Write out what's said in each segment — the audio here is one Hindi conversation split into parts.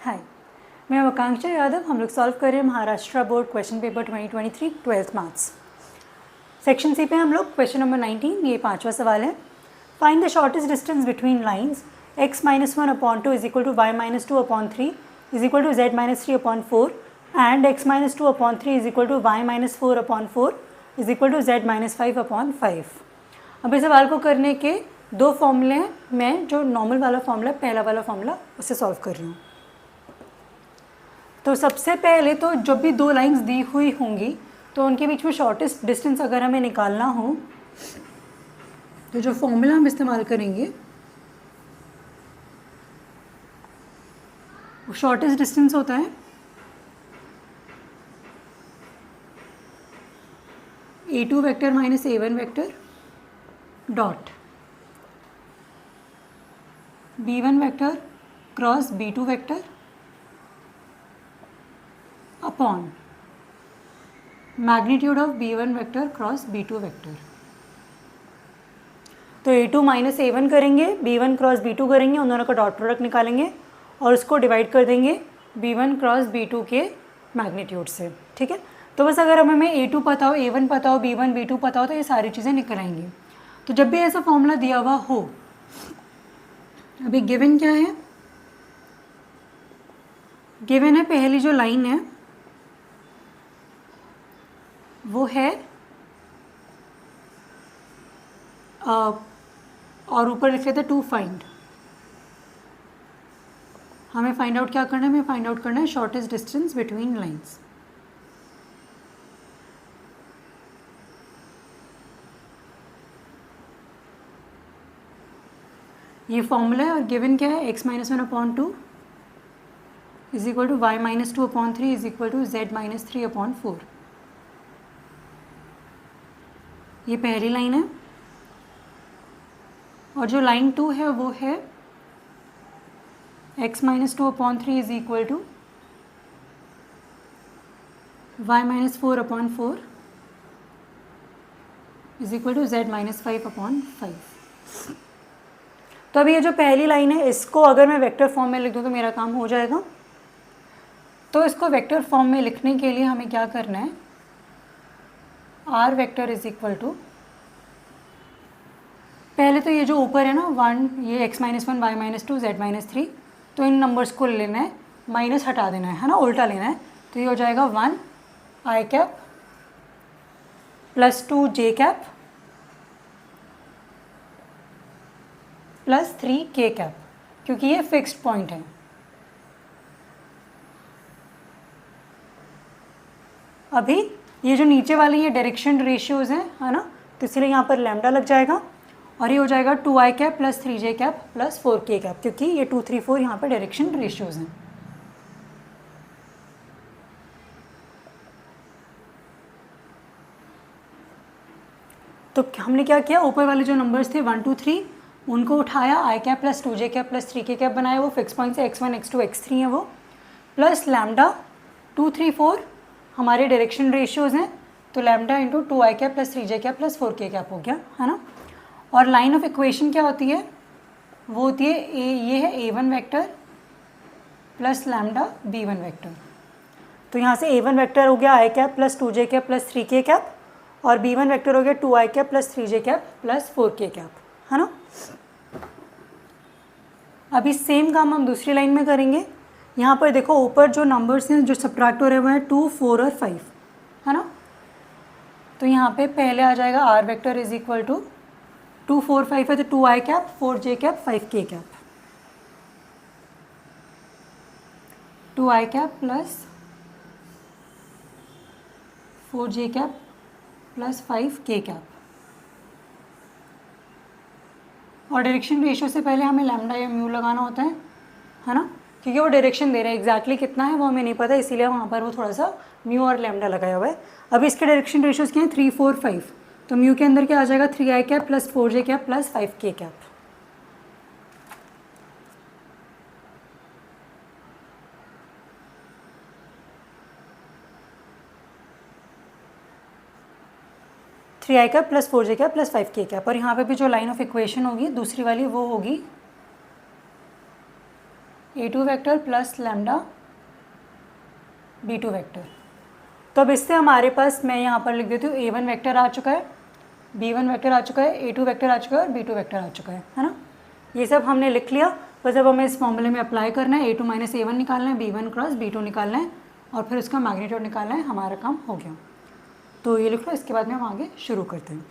हाय, मैं आकांक्षा यादव। हम लोग सॉल्व कर रहे हैं Maharashtra board question paper 2023 12th marks. Section C पे हम लोग क्वेश्चन नंबर 19, ये 5वां सवाल है। Find the shortest distance between lines x-1/2 is equal to y-2/3 is equal to z-3/4 and x-2/3 is equal to y-4/4 is equal to z-5/5। अब इस सवाल को करने के दो फॉर्मूले हैं। मैं जो नॉर्मल वाला फॉर्मूला, पहला वाला फॉर्मूला, उससे सॉल्व कर रही हूँ। तो सबसे पहले तो जब भी दो लाइंस दी हुई होंगी तो उनके बीच में शॉर्टेस्ट डिस्टेंस अगर हमें निकालना हो तो जो फॉर्मूला हम इस्तेमाल करेंगे वो शॉर्टेस्ट डिस्टेंस होता है a2 vector minus a1 vector dot b1 vector cross b2 vector upon magnitude of b1 vector cross b2 vector. तो a2 माइनस a1 करेंगे, b1 क्रॉस b2 करेंगे, उन दोनों का डॉट प्रोडक्ट निकालेंगे और उसको डिवाइड कर देंगे b1 क्रॉस b2 के मैग्नीट्यूड से। ठीक है, तो बस अगर हमें a2 पता हो, a1 पता हो, b1 b2 पता हो तो ये सारी चीज़ें निकल आएंगी। तो जब भी ऐसा फॉर्मूला दिया हुआ हो, अभी गिवन क्या है? गिवन है पहली जो लाइन है वो है और ऊपर लिख लेते टू फाइंड। हमें फाइंड आउट क्या करना है? हमें फाइंड आउट करना है शॉर्टेस्ट डिस्टेंस बिटवीन लाइंस। ये फॉर्मूला है और गिवन क्या है? x-1/2 is equal to y-2/3 is equal to z-3/4। ये पहली लाइन है और जो लाइन 2 है वो है x-2/3 is equal to y-4/4 is equal to z-5/5। तो अभी ये जो पहली लाइन है इसको अगर मैं वेक्टर फॉर्म में लिख दूँ तो मेरा काम हो जाएगा। तो इसको वेक्टर फॉर्म में लिखने के लिए हमें क्या करना है? r vector is equal to, पहले तो ये जो ऊपर है ना 1, ये x-1 y-2 z-3, तो इन नंबर्स को लेना है, माइनस हटा देना है ना, उल्टा लेना है। तो ये हो जाएगा 1 i cap plus 2 j cap plus 3 k cap, क्योंकि ये फिक्स्ड पॉइंट है। अभी ये जो नीचे वाले ये डायरेक्शन रेशियोज़ हैं, है ना, तो इसलिए यहाँ पर लैम्डा लग जाएगा और ये हो जाएगा 2i cap plus 3j cap plus 4k cap, क्योंकि ये 2, 3, 4 यहाँ पर डायरेक्शन रेशियोज़ हैं। तो हमने क्या किया? ऊपर वाले जो नंबर्स थे 1, 2, 3 उनको उठाया, i cap plus 2j cap plus 3k cap बनाया, वो फिक्स पॉइंट से x1, x2, x3 है वो, प्लस लैम्डा 2, 3, 4 हमारे डायरेक्शन रेशियोज़ हैं, तो lambda into 2i cap plus 3j cap plus 4k cap हो गया, है ना। और लाइन ऑफ इक्वेशन क्या होती है? वो होती है ये है a1 vector plus lambda b1 vector. तो यहाँ से a1 वेक्टर हो गया i cap plus 2j cap plus 3k cap और b1 वेक्टर हो गया 2i cap plus 3j cap plus 4k cap, है ना। अभी सेम काम हम दूसरी लाइन में करेंगे। यहाँ पर देखो ऊपर जो नंबर्स हैं जो सब्ट्रैक्ट हो रहे हुए हैं 2, 4 और 5, है ना। तो यहाँ पे पहले आ जाएगा r vector is equal to 2, 4, 5 है तो 2i cap 4j cap 5k cap, 2i cap plus 4j cap plus 5k cap. और डायरेक्शन रेशियो से पहले हमें लैम्डा या म्यू लगाना होता है ना, क्योंकि वो डायरेक्शन दे रहे हैं, एग्जैक्टली कितना है वो हमें नहीं पता, इसीलिए वहाँ पर वो थोड़ा सा म्यू और लैम्डा लगाया हुआ है। अब इसके डायरेक्शन रेशियोज़ क्या हैं? 3, 4, 5, तो म्यू के अंदर क्या आ जाएगा? 3i cap plus 4j cap plus 5k cap. Three i cap plus 4j cap plus 5k cap. और यहाँ पे भी जो लाइन ऑफ इक्वेशन होगी दूसरी वाली वो होगी A2 vector plus lambda B2 vector. तो अब इससे हमारे पास, मैं यहाँ पर लिख देती हूँ, A1 वेक्टर आ चुका है, B1 वेक्टर आ चुका है, A2 वेक्टर आ चुका है और B2 वेक्टर आ चुका है ना। ये सब हमने लिख लिया। बस अब हमें इस फॉर्मूले में अप्लाई करना है, A2 माइनस A1 निकालना है, B1 क्रॉस B2 निकालना है और फिर उसका मैग्नीट्यूड निकालना है। हमारा काम हो गया। तो ये लिख लो, इसके बाद में हम आगे शुरू करते हैं।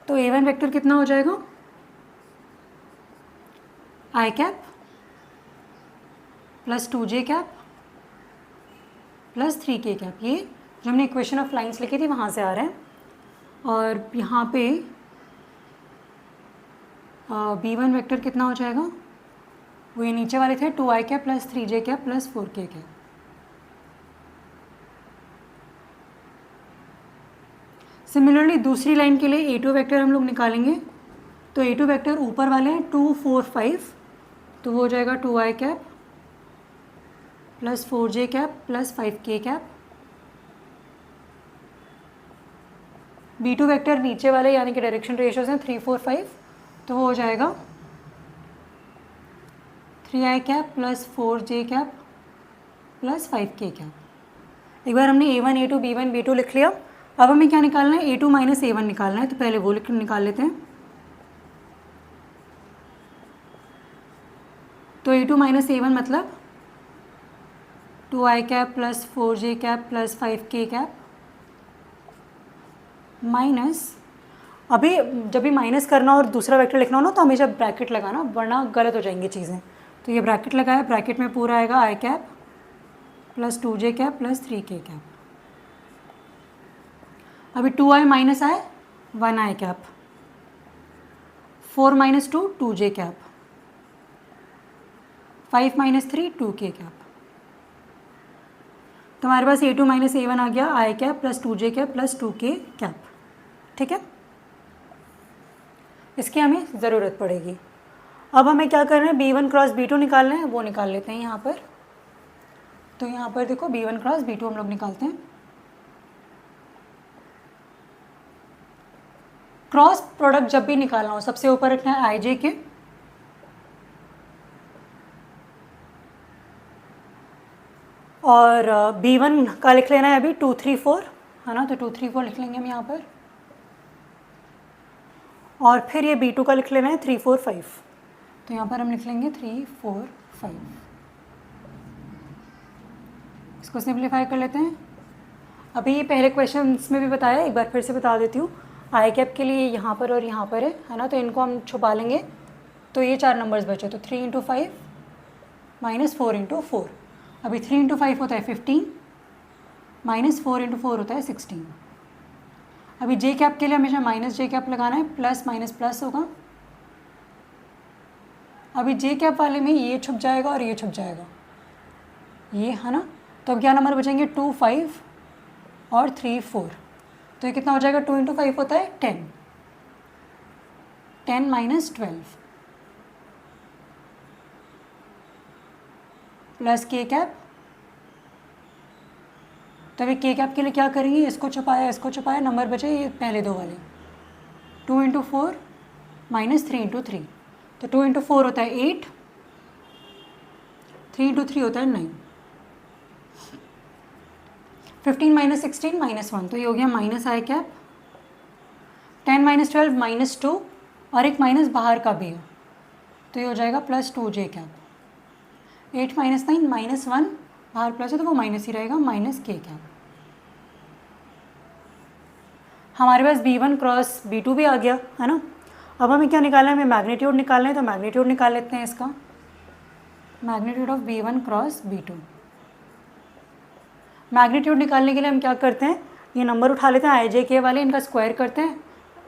तो A1 वेक्टर कितना हो जाएगा, i cap plus 2j cap plus 3k cap. ये जो हमने इक्वेशन ऑफ लाइंस लिखी थी वहाँ से आ रहे हैं। और यहाँ पे B1 वेक्टर कितना हो जाएगा, वो ये नीचे वाले थे 2i cap plus 3j cap plus 4k cap. Similarly दूसरी लाइन के लिए A2 वेक्टर हम लोग निकालेंगे। तो A2 वेक्टर ऊपर वाले हैं 2 4 5, तो वो हो जाएगा 2i cap plus 4j cap plus 5k cap. B2 vector नीचे वाले यानी कि डायरेक्शन रेशियोज हैं 3 4 5, तो वो हो जाएगा 3i cap plus 4j cap plus 5k cap. एक बार हमने A1 A2 B1 B2 लिख लिया। अब हमें क्या निकालना है, A2 माइनस A1 निकालना है। तो पहले वो निकाल लेते हैं। तो A2 माइनस A1 मतलब 2i cap plus 4j cap plus 5k cap minus, अभी जब भी माइनस करना और दूसरा वेक्टर लिखना हो ना तो हमेशा ब्रैकेट लगाना, वरना गलत हो जाएंगी चीज़ें। तो ये ब्रैकेट लगाया, ब्रैकेट में पूरा आएगा i cap plus 2j cap plus 3k cap. अभी 2i माइनस आए 1i cap, 4 minus 2 2j cap, 5 minus 3 2k cap. तो हमारे पास A2 माइनस A1 आ गया i cap plus 2j cap plus 2k cap. ठीक है, इसकी हमें ज़रूरत पड़ेगी। अब हमें क्या करना है, B1 क्रॉस B2 निकालना है, वो निकाल लेते हैं यहाँ पर। तो यहाँ पर देखो B1 क्रॉस B2 हम लोग निकालते हैं। क्रॉस प्रोडक्ट जब भी निकालना हो सबसे ऊपर रखना है i j के, और B1 का लिख लेना है अभी 2 3 4 है ना। तो 2 3 4 लिख लेंगे हम यहाँ पर। और फिर ये B2 का लिख लेना है 3 4 5, तो यहाँ पर हम लिख लेंगे 3 4 5। इसको सिंप्लीफाई कर लेते हैं। अभी ये पहले क्वेश्चन में भी बताया, एक बार फिर से बता देती हूँ। आई कैप के लिए यहाँ पर और यहाँ पर है ना, तो इनको हम छुपा लेंगे। तो ये 4 नंबर्स बचे, तो 3 इंटू 5 माइनस 4 इंटू 4। अभी 3 इंटू 5 होता है 15 माइनस 4 इंटू 4 होता है 16। अभी जे कैप के लिए हमेशा माइनस जे कैप लगाना है, प्लस माइनस प्लस होगा। अभी जे कैप वाले में ये छुप जाएगा और ये छुप जाएगा, ये है ना। तो अब क्या नंबर बचेंगे, 2 5 और 3 4। तो ये कितना हो जाएगा, 2 इंटू 5 होता है 10, 10 माइनस 12 प्लस के कैप। तो अभी के कैप के लिए क्या करेंगे, इसको छुपाया, नंबर बचे ये पहले दो वाले। 2 इंटू 4 माइनस 3 इंटू 3, तो 2 इंटू 4 होता है 8, 3 इंटू 3 होता है 9। 15 माइनस 16 माइनस 1, तो ये हो गया minus i cap. 10 minus 12 minus 2, और एक माइनस बाहर का भी है, तो ये हो जाएगा plus 2j cap. 8 minus 9 minus 1, बाहर प्लस है तो वो माइनस ही रहेगा, माइनस k कैप। हमारे पास B1 क्रॉस B2 भी आ गया है ना। अब हमें क्या निकालना है, हमें मैग्नीट्यूड निकालना है। तो मैग्नीट्यूड निकाल लेते हैं इसका, magnitude of B1 cross B2। Magnitude निकालने के लिए हम क्या करते हैं, ये नंबर उठा लेते हैं i j k वाले, इनका स्क्वायर करते हैं,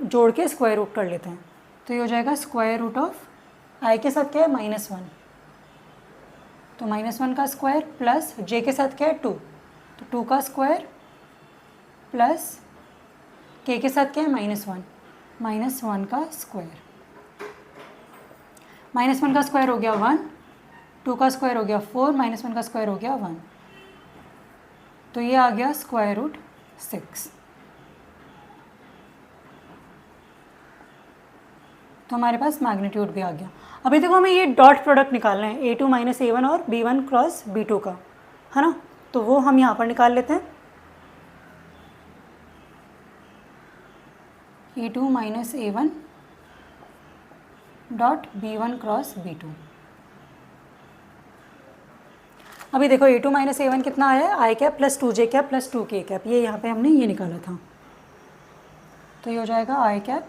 जोड़ के स्क्वायर रूट कर लेते हैं। तो ये हो जाएगा स्क्वायर रूट ऑफ i के साथ क्या है -1, तो -1 का स्क्वायर प्लस j के साथ क्या है 2, तो 2 का स्क्वायर प्लस k के साथ क्या है -1, -1 का स्क्वायर। -1 का स्क्वायर हो गया 1, 2 का स्क्वायर हो गया 4, -1 का स्क्वायर हो गया 1, तो ये आ गया स्क्वायर रूट 6। तो हमारे पास मैग्नीट्यूड भी आ गया। अभी देखो हमें ये डॉट प्रोडक्ट निकालना है A2 माइनस A1 और B1 क्रॉस B2 का, है ना। तो वो हम यहाँ पर निकाल लेते हैं। A2 minus A1 dot B1 cross B2। अभी देखो A2 माइनस A1 कितना आया है, i cap plus 2j cap plus 2k cap, ये यहाँ पे हमने ये निकाला था। तो ये हो जाएगा i cap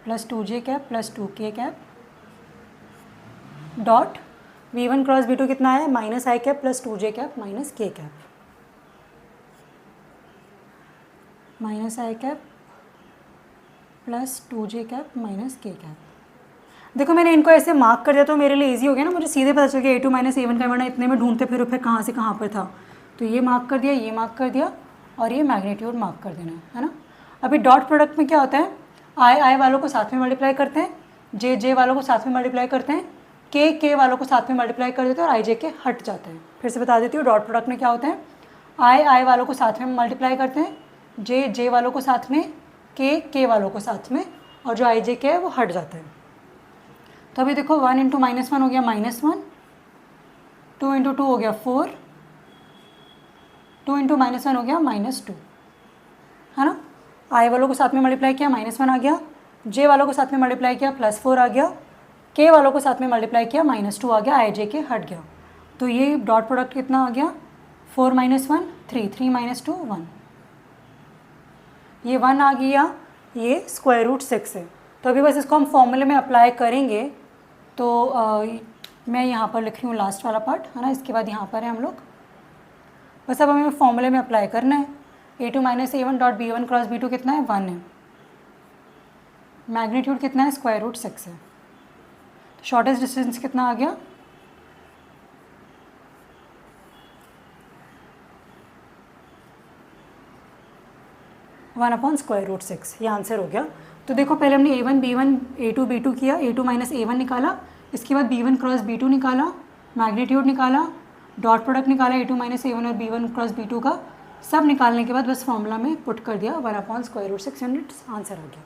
plus 2j cap plus 2k cap dot V1 cross B2 कितना है, minus i cap plus 2j cap minus k cap, minus i cap plus 2j cap minus k cap. देखो मैंने इनको ऐसे मार्क कर दिया तो मेरे लिए इजी हो गया ना, मुझे सीधे पता चल गया A2 माइनस A1 का वरना इतने में ढूंढते फिर कहाँ से कहाँ पर था। तो ये मार्क कर दिया, ये मार्क कर दिया और ये मैग्नीट्यूड मार्क कर देना है ना। अभी डॉट प्रोडक्ट में क्या होता है, आई वालों को साथ में मल्टीप्लाई करते हैं, जे वालों को साथ में मल्टीप्लाई करते हैं, के वालों को साथ में मल्टीप्लाई कर देते हैं और आई जे के हट जाते हैं। फिर से बता देती हूँ, डॉट प्रोडक्ट में क्या होता है, आई वालों को साथ में मल्टीप्लाई करते हैं, जे वालों को साथ में, के वालों को साथ में, और जो आई जे के है वो हट जाता है। तो अभी देखो 1 इंटू माइनस 1 हो गया -1, 2 इंटू 2 हो गया 4, 2 इंटू माइनस 1 हो गया -2, है ना। आई वालों को साथ में मल्टीप्लाई किया -1 आ गया, जे वालों को साथ में मल्टीप्लाई किया +4 आ गया, के वालों को साथ में मल्टीप्लाई किया -2 आ गया, आई जे के हट गया। तो ये डॉट प्रोडक्ट कितना आ गया, 4 माइनस 1 3, 3 माइनस 2 1, ये 1 आ गया, ये √6 है। तो अभी बस इसको हम फॉर्मूले में अप्लाई करेंगे। तो मैं यहाँ पर लिख रही हूँ लास्ट वाला पार्ट, है ना, इसके बाद यहाँ पर है हम लोग। बस अब हमें फॉर्मूले में अप्लाई करना है। A2 minus A1 dot B1 cross B2 कितना है, 1 है, मैग्नीट्यूड कितना है, √6 है। शॉर्टेस्ट डिस्टेंस कितना आ गया, √6, ये आंसर हो गया। तो देखो पहले हमने A1 B1 A2 B2 किया, A2 माइनस A1 निकाला, इसके बाद B1 क्रॉस B2 निकाला, मैग्नीट्यूड निकाला, डॉट प्रोडक्ट निकाला A2 माइनस A1 और B1 क्रॉस B2 का। सब निकालने के बाद बस फॉर्मूला में पुट कर दिया, 1/√6 यूनिट्स, आंसर आ गया।